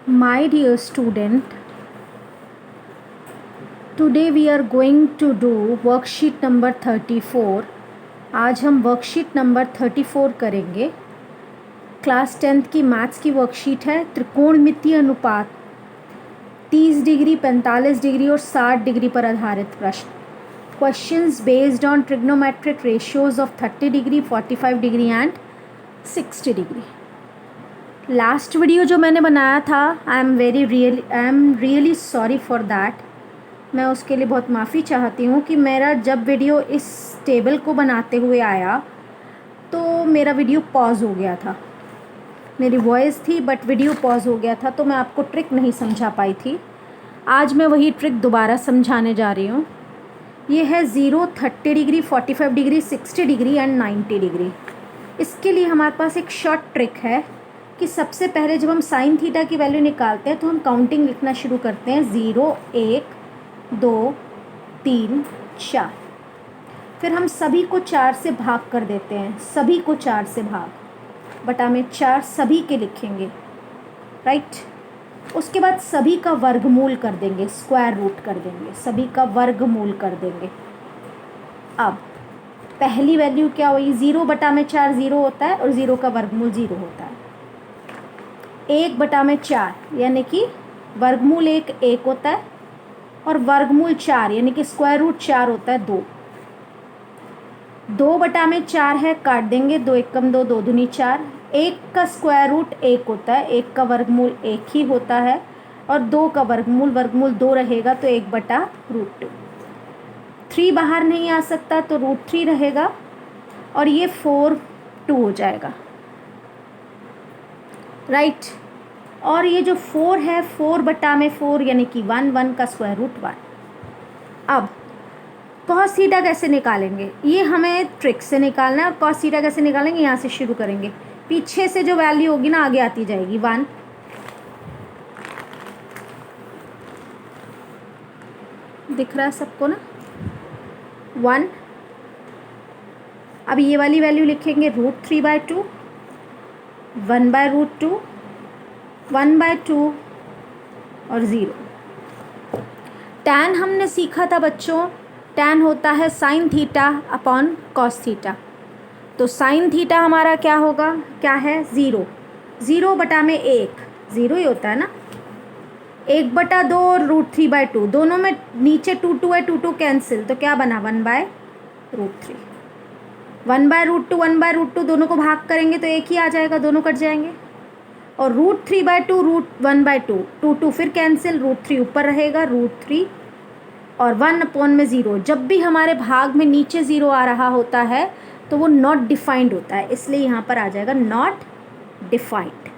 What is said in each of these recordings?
My dear student, today we are going to do worksheet number 34. आज हम worksheet number 34 करेंगे. Class 10th की maths की worksheet है. त्रिकोणमितीय अनुपात 30 डिग्री, 45 डिग्री और 60 डिग्री पर आधारित प्रश्न. Questions based on trigonometric ratios of 30 degree, 45 degree and 60 degree. Last video जो मैंने बनाया था, I am really sorry for that. मैं उसके लिए बहुत माफ़ी चाहती हूँ कि मेरा जब वीडियो इस टेबल को बनाते हुए आया तो मेरा वीडियो पॉज हो गया था. मेरी वॉइस थी बट वीडियो पॉज हो गया था, तो मैं आपको ट्रिक नहीं समझा पाई थी. आज मैं वही ट्रिक दोबारा समझाने जा रही हूँ. ये है 0, 30 degree, 45 degree, 60 degree and 90 degree. इसके लिए हमारे पास एक शॉर्ट ट्रिक है कि सबसे पहले जब हम साइन थीटा की वैल्यू निकालते हैं तो हम काउंटिंग लिखना शुरू करते हैं. 0, 1, 2, 3, 4. फिर हम सभी को 4 से भाग कर देते हैं. सभी को 4 से भाग, बटा में 4 सभी के लिखेंगे, राइट. उसके बाद सभी का वर्गमूल कर देंगे, स्क्वायर रूट कर देंगे, सभी का वर्गमूल कर देंगे. अब पहली वैल्यू क्या हुई? 0 बटा में 4 0 होता है और 0 का वर्गमूल 0 होता है. 1 बटा में 4 यानी कि वर्गमूल 1 होता है और वर्गमूल 4 यानी कि स्क्वायर रूट 4 होता है 2. 2 बटा में 4 है, काट देंगे. 2 एकम 2, 2 दूनी 4. 1 का स्क्वायर रूट 1 होता है, 1 का वर्गमूल 1 ही होता है और 2 का वर्गमूल 2 रहेगा तो 1 बटा रूट 2. 3 बाहर नहीं आ सकता तो रूट 3 रहेगा और ये 4 2 हो जाएगा, राइट. और ये जो 4 है, 4 बटा में 4 यानी कि 1, 1 का स्क्वायर रूट 1. अब कॉस थीटा कैसे निकालेंगे? ये हमें ट्रिक से निकालना है. और कॉस थीटा कैसे निकालेंगे? यहाँ से शुरू करेंगे. पीछे से जो वैल्यू होगी ना आगे आती जाएगी. 1 दिख रहा है सबको ना? 1. अब ये वाली वैल्यू लिखेंगे √3/2, 1/√2, 1/2 और 0. tan हमने सीखा था बच्चों, tan होता है sine theta upon cos theta. तो साइन थीटा हमारा क्या होगा? क्या है? 0. 0 बटा में 1 0 ही होता है ना. 1/2 और √3/2, दोनों में नीचे 2 2 है, 2 2 कैंसिल, तो क्या बना? 1/√3. 1/√2 1/√2 दोनों को भाग करेंगे तो एक ही आ जाएगा, दोनों कट जाएंगे. और √3/2 √1/2, 2 2 फिर कैंसिल, √3 ऊपर रहेगा, √3 और 1 में 0. जब भी हमारे भाग में नीचे 0 आ रहा होता है तो वो नॉट डिफाइंड होता है, इसलिए यहाँ पर आ जाएगा नॉट डिफाइंड,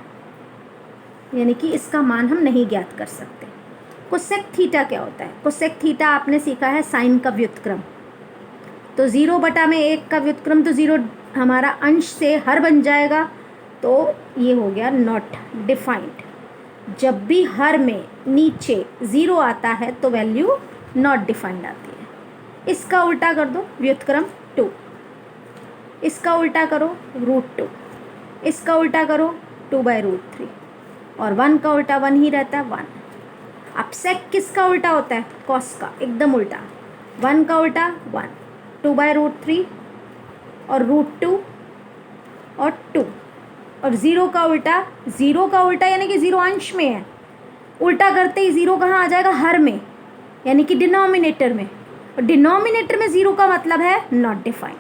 यानी कि इसका मान हम नहीं ज्ञात कर सकते. कोसेक थीटा क्या होता है? कोसेक थीटा आपने सीखा है साइन का व्युत्क्रम. तो 0 बटा में 1 का व्युत्क्रम, तो 0 हमारा अंश से हर बन जाएगा, तो ये हो गया नॉट डिफाइंड. जब भी हर में नीचे 0 आता है तो वैल्यू नॉट डिफाइंड आती है. इसका उल्टा कर दो, व्युत्क्रम 2. इसका उल्टा करो √2. इसका उल्टा करो 2/√3 और 1 का उल्टा 1 ही रहता है, 1. अब सेक किसका उल्टा होता है? कॉस का, एकदम उल्टा. 1 का उल्टा 1, 2/√3 और √2 और 2. और 0 का उल्टा, 0 का उल्टा यानी कि 0 अंश में है, उल्टा करते ही 0 कहाँ आ जाएगा? हर में, यानी कि डिनोमिनेटर में. और डिनोमिनेटर में 0 का मतलब है नॉट डिफाइंड.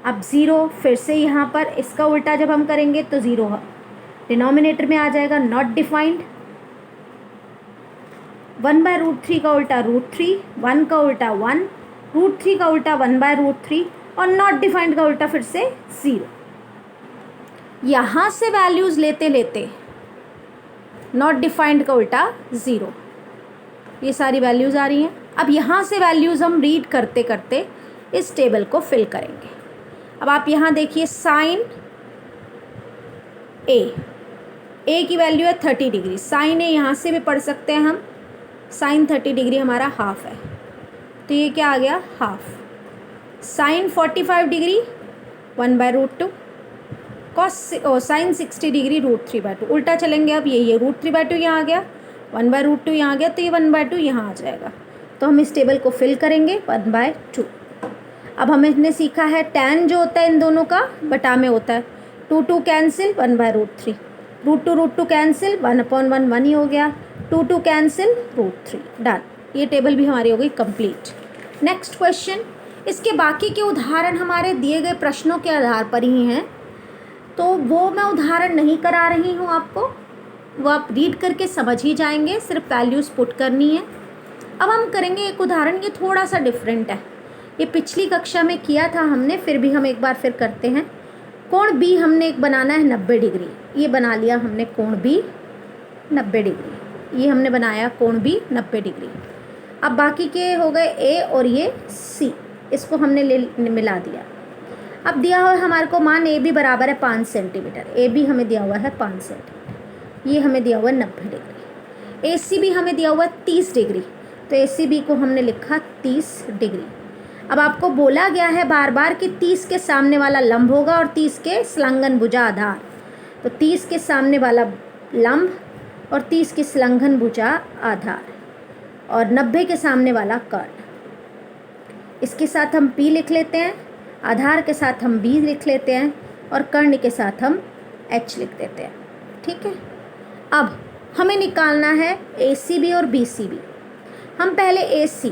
अब 0 फिर से यहाँ पर इसका उल्टा जब हम करेंगे तो 0 डिनोमिनेटर में आ जाएगा, नॉट डिफाइंड. 1/√3 का उल्टा √3, 1 का उल्टा 1, √3 का उल्टा 1/√3 और नॉट डिफाइंड का उल्टा फिर से 0. यहाँ से वैल्यूज़ लेते लेते नॉट डिफाइंड का उल्टा 0. ये सारी वैल्यूज़ आ रही हैं. अब यहाँ से वैल्यूज़ हम रीड करते करते इस टेबल को फिल करेंगे. अब आप यहाँ देखिए, साइन ए की वैल्यू है 30 डिग्री. साइन ए यहाँ से भी पढ़ सकते हैं हम. साइन 30 डिग्री हमारा हाफ है, तो ये क्या आ गया? Half. Sine 45 degree 1/√2. Cos sine 60 degree √3/2, उल्टा चलेंगे अब, ये √3/2 यहाँ आ गया, 1/√2 यहाँ आ गया, तो ये 1/2 यहाँ आ जाएगा। तो हम इस टेबल को फिल करेंगे 1/2। अब हमने सीखा है tan जो होता है इन दोनों का बटा में होता है, 2 कैंसिल, 1/√3, √2 कैंसिल, 1/1 1 ही हो गया, 2 कैंसिल, √3, डन। ये टेबल भी हमारी हो गई कंप्लीट। नेक्स्ट क्वेश्चन, इसके बाकी के उदाहरण हमारे दिए गए प्रश्नों के आधार पर ही हैं, तो वो मैं उदाहरण नहीं करा रही हूँ आपको, वो आप रीड करके समझ ही जाएंगे, सिर्फ वैल्यूज़ पुट करनी है। अब हम करेंगे एक उदाहरण, ये थोड़ा सा डिफरेंट है, ये पिछली कक्षा में किया था हमने, फिर भी हम एक बार फिर करते हैं। कोण बी हमने एक बनाना है 90 डिग्री, ये बना लिया हमने कोण बी 90 डिग्री, ये हमने बनाया कोण बी 90 डिग्री। अब बाकी के हो गए ए और ये सी, इसको हमने मिला दिया। अब दिया हुआ है हमारे को मान ए बी बराबर है 5 सेंटीमीटर, ए बी हमें दिया हुआ है 5 सेंटीमीटर, ये हमें दिया हुआ है 90 डिग्री। ए सी भी हमें दिया हुआ है 30 डिग्री, तो ए सी बी को हमने लिखा 30 डिग्री। अब आपको बोला गया है बार बार कि 30 के सामने वाला लंब होगा और 30 के संलग्न भुजा आधार, तो 30 के सामने वाला लंब और 30 की संलग्न भुजा आधार और 90 के सामने वाला कर्ण। इसके साथ हम P लिख लेते हैं, आधार के साथ हम B लिख लेते हैं और कर्ण के साथ हम H लिख देते हैं। ठीक है, अब हमें निकालना है ACB और BCB। हम पहले AC,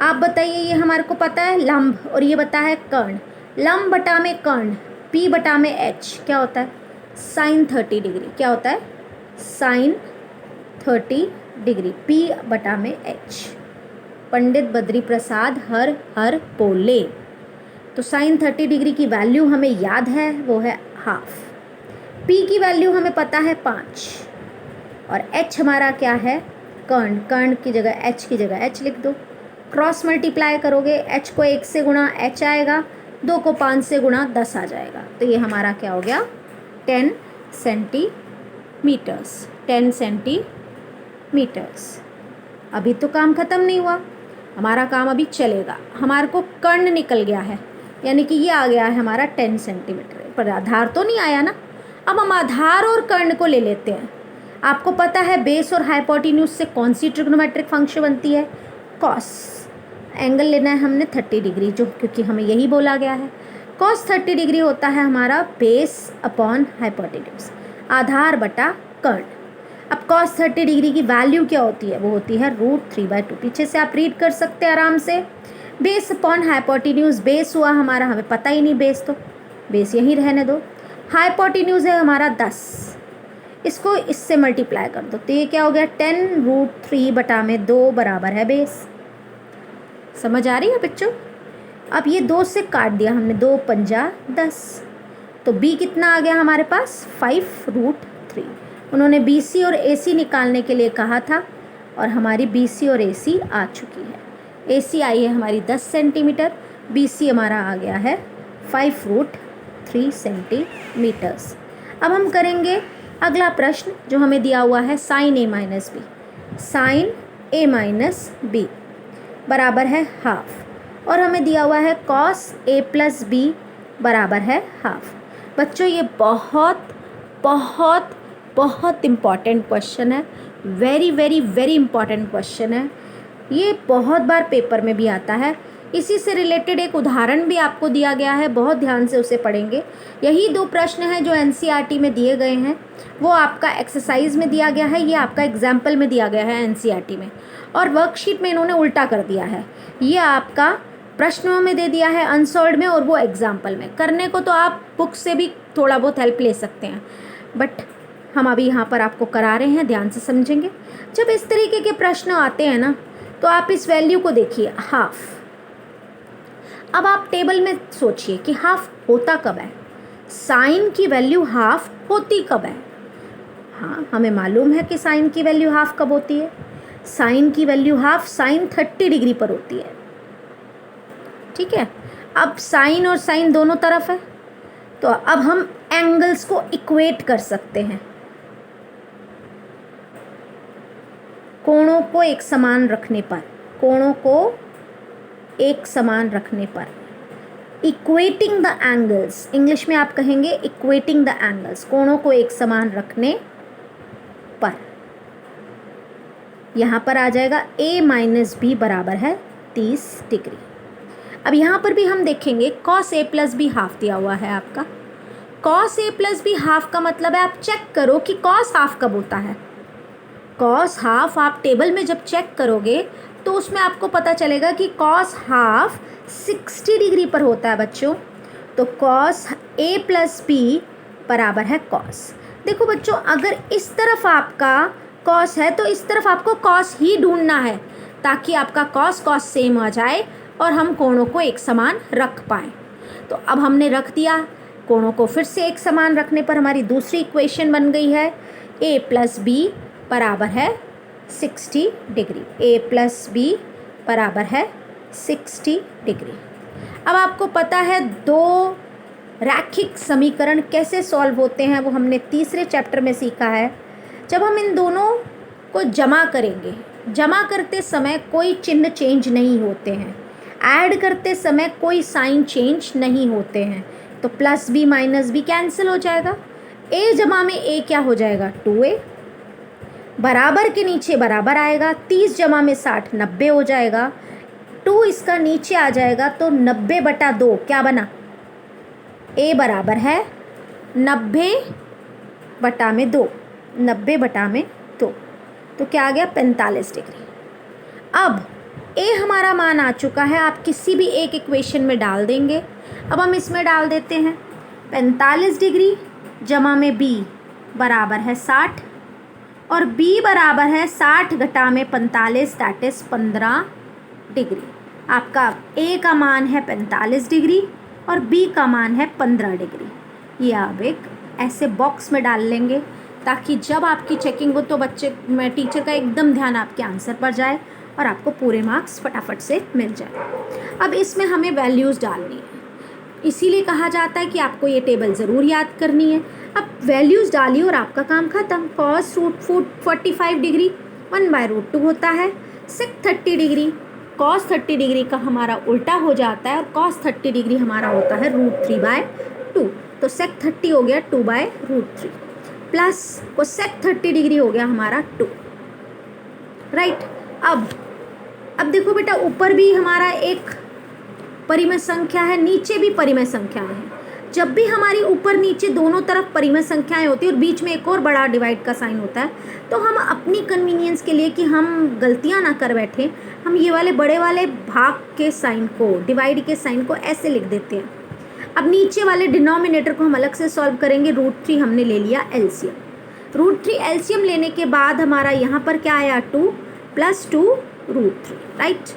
आप बताइए, ये हमारे को पता है लंब और ये बता है कर्ण, लंब बटा में कर्ण P बटा में H क्या होता है, साइन 30 डिग्री, क्या होता है साइन 30 डिग्री, P बटा में H। पंडित बद्री प्रसाद हर हर बोले, तो साइन 30 डिग्री की वैल्यू हमें याद है, वो है हाफ। P की वैल्यू हमें पता है 5 और H हमारा क्या है कर्ण, कर्ण की जगह H की जगह H लिख दो। क्रॉस मल्टीप्लाई करोगे, H को 1 से गुणा H आएगा, 2 को 5 से गुणा 10 आ जाएगा, तो ये हमारा क्या हो गया 10 सेंटीमीटर्स, 10 सेंटीमीटर्स। अभी तो काम ख़त्म नहीं हुआ, हमारा काम अभी चलेगा। हमारे को कर्ण निकल गया है, यानी कि ये आ गया है हमारा 10 सेंटीमीटर, पर आधार तो नहीं आया ना। अब हम आधार और कर्ण को ले लेते हैं। आपको पता है बेस और हाइपोटेन्यूज से कौन सी ट्रिग्नोमेट्रिक फंक्शन बनती है, कॉस। एंगल लेना है हमने 30 डिग्री, जो क्योंकि हमें यही बोला गया है। कॉस 30 डिग्री होता है हमारा बेस अपॉन हाइपोटेन्यूज, आधार बटा कर्ण। अब कॉस 30 डिग्री की वैल्यू क्या होती है, वो होती है √3/2। पीछे से आप रीड कर सकते हैं आराम से। बेस अपॉन हाइपोटेन्यूज, बेस हुआ हमारा, हमें पता ही नहीं बेस, तो बेस यहीं रहने दो। हाइपोटेन्यूज है हमारा 10, इसको इससे मल्टीप्लाई कर दो, तो ये क्या हो गया 10√3/2 बराबर है बेस। समझ आ रही है बच्चों। अब ये 2 से काट दिया हमने, 2 पंजा 10, तो B कितना आ गया हमारे पास 5√3। उन्होंने BC और AC निकालने के लिए कहा था और हमारी BC और AC आ चुकी है। AC आई है हमारी 10 सेंटीमीटर, BC हमारा आ गया है 5√3 सेंटीमीटर्स। अब हम करेंगे अगला प्रश्न जो हमें दिया हुआ है sine A minus B, sine A minus B बराबर है हाफ, और हमें दिया हुआ है कॉस A प्लस बी बराबर है हाफ। बच्चों ये बहुत बहुत बहुत इम्पॉर्टेंट क्वेश्चन है, very very very important question है। ये बहुत बार पेपर में भी आता है। इसी से रिलेटेड एक उदाहरण भी आपको दिया गया है, बहुत ध्यान से उसे पढ़ेंगे। यही 2 प्रश्न हैं जो NCERT में दिए गए हैं, वो आपका एक्सरसाइज में दिया गया है, ये आपका एग्जाम्पल में दिया गया है NCERT में, और वर्कशीट में इन्होंने उल्टा कर दिया है। ये आपका प्रश्नों में दे दिया है अनसॉल्व्ड में, और वो एग्जाम्पल में। करने को तो आप बुक से भी थोड़ा बहुत हेल्प ले सकते हैं, बट हम अभी यहाँ पर आपको करा रहे हैं, ध्यान से समझेंगे। जब इस तरीके के प्रश्न आते हैं ना, तो आप इस वैल्यू को देखिए हाफ। अब आप टेबल में सोचिए कि हाफ होता कब है, साइन की वैल्यू हाफ होती कब है। हाँ, हमें मालूम है कि साइन की वैल्यू हाफ कब होती है। साइन की वैल्यू हाफ साइन 30 डिग्री पर होती है। ठीक है, अब साइन और साइन दोनों तरफ है, तो अब हम एंगल्स को इक्वेट कर सकते हैं, कोणों को एक समान रखने पर, कोणों को एक समान रखने पर। इक्वेटिंग द एंगल्स, इंग्लिश में आप कहेंगे इक्वेटिंग द एंगल्स, कोणों को एक समान रखने पर। यहाँ पर आ जाएगा a माइनस बी बराबर है 30 डिग्री। अब यहाँ पर भी हम देखेंगे cos a plus B half दिया हुआ है आपका। cos a plus B half का मतलब है, आप चेक करो कि cos हाफ कब होता है। cos हाफ आप टेबल में जब चेक करोगे तो उसमें आपको पता चलेगा कि cos हाफ 60 डिग्री पर होता है बच्चों। तो cos a प्लस बी बराबर है cos। देखो बच्चों, अगर इस तरफ आपका cos है तो इस तरफ आपको cos ही ढूंढना है, ताकि आपका cos सेम आ जाए और हम कोणों को एक समान रख पाएँ। तो अब हमने रख दिया, कोणों को फिर से एक समान रखने पर हमारी दूसरी इक्वेशन बन गई है a प्लस बी बराबर है 60 डिग्री। a प्लस बी बराबर है 60 डिग्री। अब आपको पता है दो रैखिक समीकरण कैसे सॉल्व होते हैं, वो हमने तीसरे चैप्टर में सीखा है। जब हम इन दोनों को जमा करेंगे, जमा करते समय कोई चिन्ह चेंज नहीं होते हैं, ऐड करते समय कोई साइन चेंज नहीं होते हैं। तो plus B minus B cancel हो जाएगा, a जमा में a क्या हो जाएगा 2a, बराबर के नीचे बराबर आएगा, 30 जमा में 60 90 हो जाएगा, 2 इसका नीचे आ जाएगा तो 90/2 क्या बना, a बराबर है 90/2, 90/2, तो क्या आ गया 45 डिग्री। अब a हमारा मान आ चुका है, आप किसी भी एक इक्वेशन में डाल देंगे। अब हम इसमें डाल देते हैं 45 डिग्री जमा में b बराबर है 60 और b बराबर है 60 घटा में 45 दैट इज़ 15 डिग्री। आपका a का मान है 45 डिग्री और b का मान है 15 डिग्री। ये आप एक ऐसे बॉक्स में डाल लेंगे ताकि जब आपकी चेकिंग हो तो बच्चे में टीचर का एकदम ध्यान आपके आंसर पर जाए और आपको पूरे मार्क्स फटाफट से मिल जाए। अब इसमें हमें वैल्यूज़ डालनी है, इसीलिए कहा जाता है कि आपको ये टेबल ज़रूर याद करनी है। अब वैल्यूज़ डालिए और आपका काम ख़त्म। cos 45 डिग्री 1/√2 होता है, sec 30 डिग्री cos 30 डिग्री का हमारा उल्टा हो जाता है और cos 30 डिग्री हमारा होता है √3/2। तो sec 30 हो गया 2/√3 प्लस cosec 30 डिग्री हो गया हमारा 2, राइट। अब देखो बेटा, ऊपर भी हमारा एक परिमेय संख्या है, नीचे भी परिमेय संख्याएं हैं। जब भी हमारी ऊपर नीचे दोनों तरफ परिमेय संख्याएं होती है और बीच में एक और बड़ा डिवाइड का साइन होता है, तो हम अपनी कन्वीनियंस के लिए कि हम गलतियां ना कर बैठे, हम ये वाले बड़े वाले भाग के साइन को, डिवाइड के साइन को ऐसे लिख देते हैं। अब नीचे वाले डिनोमिनेटर को हम अलग से सॉल्व करेंगे। √3 हमने ले लिया एलसीएम, √3 एलसीएम लेने के बाद हमारा यहाँ पर क्या आया 2 + 2 √3, राइट।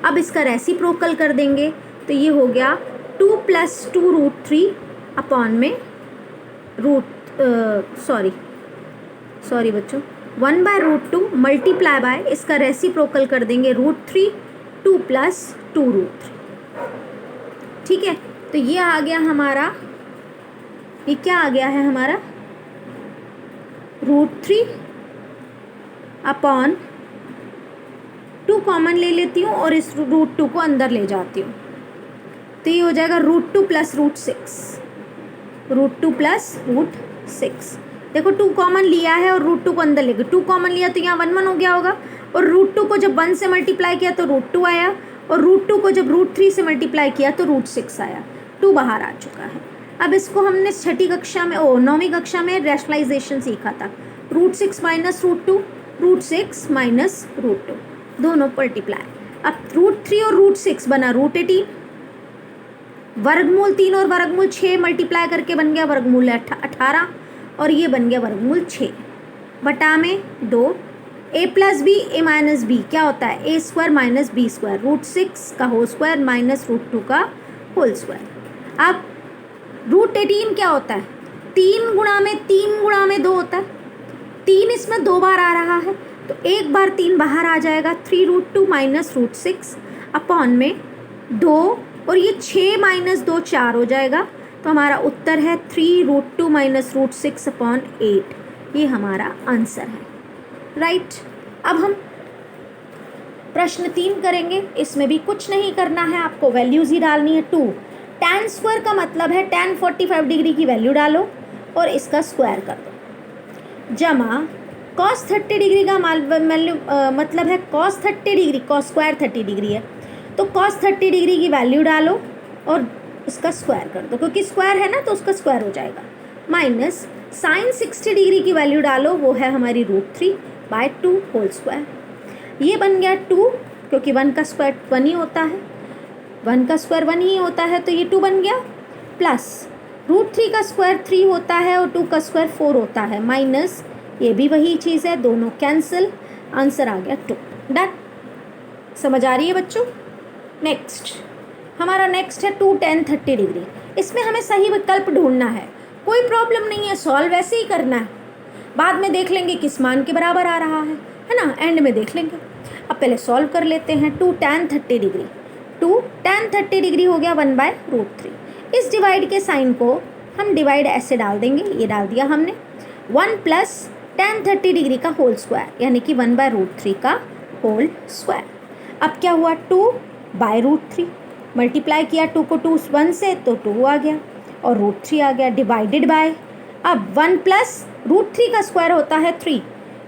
अब इसका रेसिप्रोकल कर देंगे तो ये हो गया 2 + 2 √3 अपॉन में सॉरी बच्चों 1/√2 मल्टीप्लाई बाय, इसका रेसिप्रोकल कर देंगे √3 2 + 2 √3, ठीक है। तो ये आ गया हमारा, ये क्या आ गया है हमारा √3 अपॉन 2 कॉमन ले लेती हूँ और इस √2 को अंदर ले जाती हूँ, तो ये हो जाएगा √2 + √6, √2 + √6। देखो 2 कॉमन लिया है और √2 को अंदर ले गए, 2 कॉमन लिया तो यहाँ 1 1 हो गया होगा, और √2 को जब 1 से मल्टीप्लाई किया तो √2 आया, और √2 को जब √3 से मल्टीप्लाई किया तो √6 आया, 2 बाहर आ चुका है। अब इसको हमने 6ठी कक्षा में 9वीं कक्षा में रैशनलाइजेशन सीखा था, √6 - √2, √6 - √2 दोनों मल्टीप्लाई। अब √3 और √6 बना √18, वर्गमूल 3 और वर्गमूल 6 मल्टीप्लाई करके बन गया वर्गमूल 18, और ये बन गया वर्गमूल 6 बटा में 2। a + b a - b क्या होता है a² - b², √6 का होल स्क्वायर माइनस √2 का होल स्क्वायर। अब √18 क्या होता है 3 गुणा में 2 होता है, 3 इसमें 2 बार आ रहा है तो एक बार 3 बाहर आ जाएगा, 3√2 - √6 अपॉन में 2, और ये 6 - 2 4 हो जाएगा, तो हमारा उत्तर है 3√2 - √6 अपॉन 8, ये हमारा आंसर है, राइट। अब हम प्रश्न 3 करेंगे, इसमें भी कुछ नहीं करना है, आपको वैल्यूज़ ही डालनी है। 2 tan स्क्वायर का मतलब है tan 45 डिग्री की वैल्यू डालो और इसका स्क्वायर कर दो, जमा cos 30 डिग्री का मतलब है cos 30 degree, cos square 30 degree है तो cos 30 डिग्री की वैल्यू डालो और उसका स्क्वायर कर दो, क्योंकि स्क्वायर है ना तो उसका स्क्वायर हो जाएगा, माइनस sin 60 डिग्री की वैल्यू डालो, वो है हमारी √3/2 होल स्क्वायर। ये बन गया 2, क्योंकि 1 का स्क्वायर 1 ही होता है, 1 का स्क्वायर 1 ही होता है तो ये 2 बन गया, प्लस √3 का स्क्वायर 3 होता है और 2 का स्क्वायर 4 होता है, माइनस ये भी वही चीज़ है, दोनों कैंसिल, आंसर आ गया 2। डन, समझ आ रही है बच्चों। नेक्स्ट हमारा नेक्स्ट है 2 tan 30 डिग्री। इसमें हमें सही विकल्प ढूंढना है, कोई प्रॉब्लम नहीं है, सॉल्व वैसे ही करना है, बाद में देख लेंगे किस मान के बराबर आ रहा है ना, एंड में देख लेंगे। अब पहले सॉल्व कर लेते हैं। 2 tan 30 डिग्री, 2 tan 30 डिग्री हो गया 1/√3। इस डिवाइड के साइन को हम डिवाइड ऐसे डाल देंगे, ये डाल दिया हमने, 1 प्लस tan 30 डिग्री का होल स्क्वायर, यानी कि 1/√3 का होल स्क्वायर। अब क्या हुआ, 2/√3, मल्टीप्लाई किया 2 को 2 1 से तो 2 आ गया और √3 आ गया, डिवाइडेड बाय, अब 1 प्लस √3 का स्क्वायर होता है 3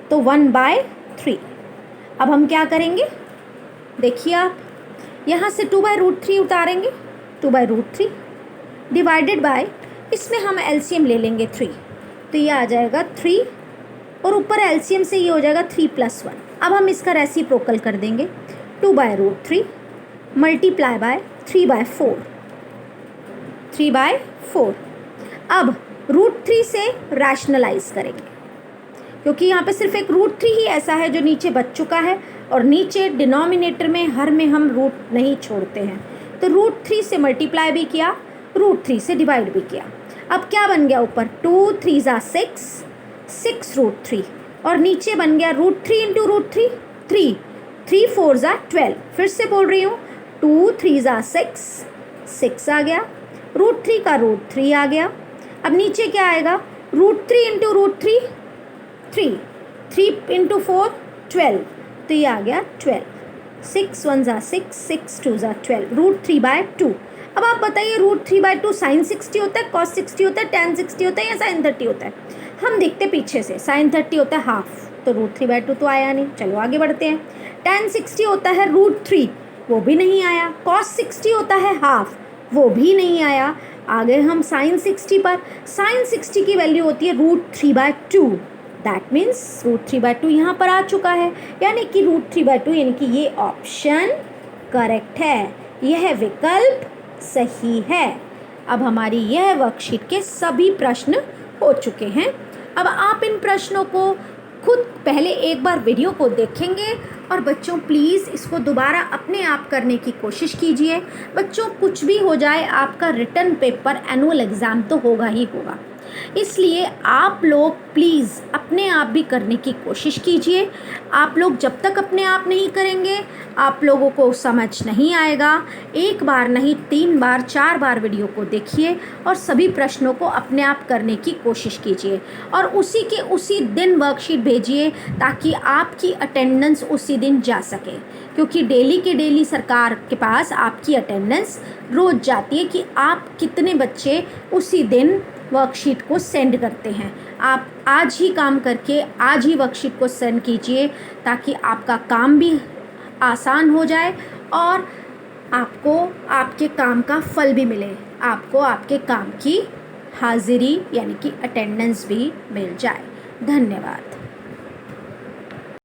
तो 1/3। अब हम क्या करेंगे, देखिए आप यहाँ से 2/√3 उतारेंगे, 2/√3 डिवाइडेड बाय, इसमें हम एलसीएम ले लेंगे 3 तो ये आ जाएगा 3 और ऊपर एलसीएम से ये हो जाएगा 3 + 1। अब हम इसका रेसिप्रोकल कर देंगे, 2/√3 मल्टीप्लाई बाय 3/4, 3/4। अब √3 से रैशनलाइज करेंगे, क्योंकि यहाँ पे सिर्फ एक √3 ही ऐसा है जो नीचे बच चुका है और नीचे डिनोमिनेटर में हर में हम रूट नहीं छोड़ते हैं, तो √3 से मल्टीप्लाई भी किया, √3 से डिवाइड भी किया। अब क्या बन गया, ऊपर 2 3 = 6, 6√3 और नीचे बन गया √3 × √3 3, 3 4 = 12। फिर से बोल रही हूँ, 2 3 = 6, 6 आ गया, √3 का √3 आ गया। अब नीचे क्या आएगा, √3 × √3 3, 3 × 4 12 तो ये आ गया 12, 6 1 = 6, 6 2 = 12, √3/2। अब आप बताइए √3/2 sin 60 होता है, cos 60 होता है, tan 60 होता है या sin 30 होता है। हम देखते पीछे से, sin 30 होता है हाफ तो √3/2 तो आया नहीं, चलो आगे बढ़ते हैं। tan 60 होता है √3, वो भी नहीं आया, cos 60 होता है हाफ, वो भी नहीं आया। आगे हम sin 60 पर, sin 60 की वैल्यू होती है √3/2, दैट मीन्स √3/2 यहाँ पर आ चुका है, यानी कि √3/2, यानी कि ये ऑप्शन करेक्ट है, यह विकल्प सही है। अब हमारी यह वर्कशीट के सभी प्रश्न हो चुके हैं। अब आप इन प्रश्नों को खुद पहले एक बार वीडियो को देखेंगे और बच्चों प्लीज़ इसको दोबारा अपने आप करने की कोशिश कीजिए। बच्चों कुछ भी हो जाए, आपका रिटन पेपर एनुअल एग्ज़ाम तो होगा ही होगा, इसलिए आप लोग प्लीज़ अपने आप भी करने की कोशिश कीजिए। आप लोग जब तक अपने आप नहीं करेंगे आप लोगों को समझ नहीं आएगा। एक बार नहीं 3 बार 4 बार वीडियो को देखिए और सभी प्रश्नों को अपने आप करने की कोशिश कीजिए और उसी के उसी दिन वर्कशीट भेजिए ताकि आपकी अटेंडेंस उसी दिन जा सके, क्योंकि डेली के डेली सरकार के पास आपकी अटेंडेंस रोज़ जाती है कि आप कितने बच्चे उसी दिन वर्कशीट को सेंड करते हैं। आप आज ही काम करके आज ही वर्कशीट को सेंड कीजिए ताकि आपका काम भी आसान हो जाए और आपको आपके काम का फल भी मिले, आपको आपके काम की हाजिरी यानी कि अटेंडेंस भी मिल जाए। धन्यवाद।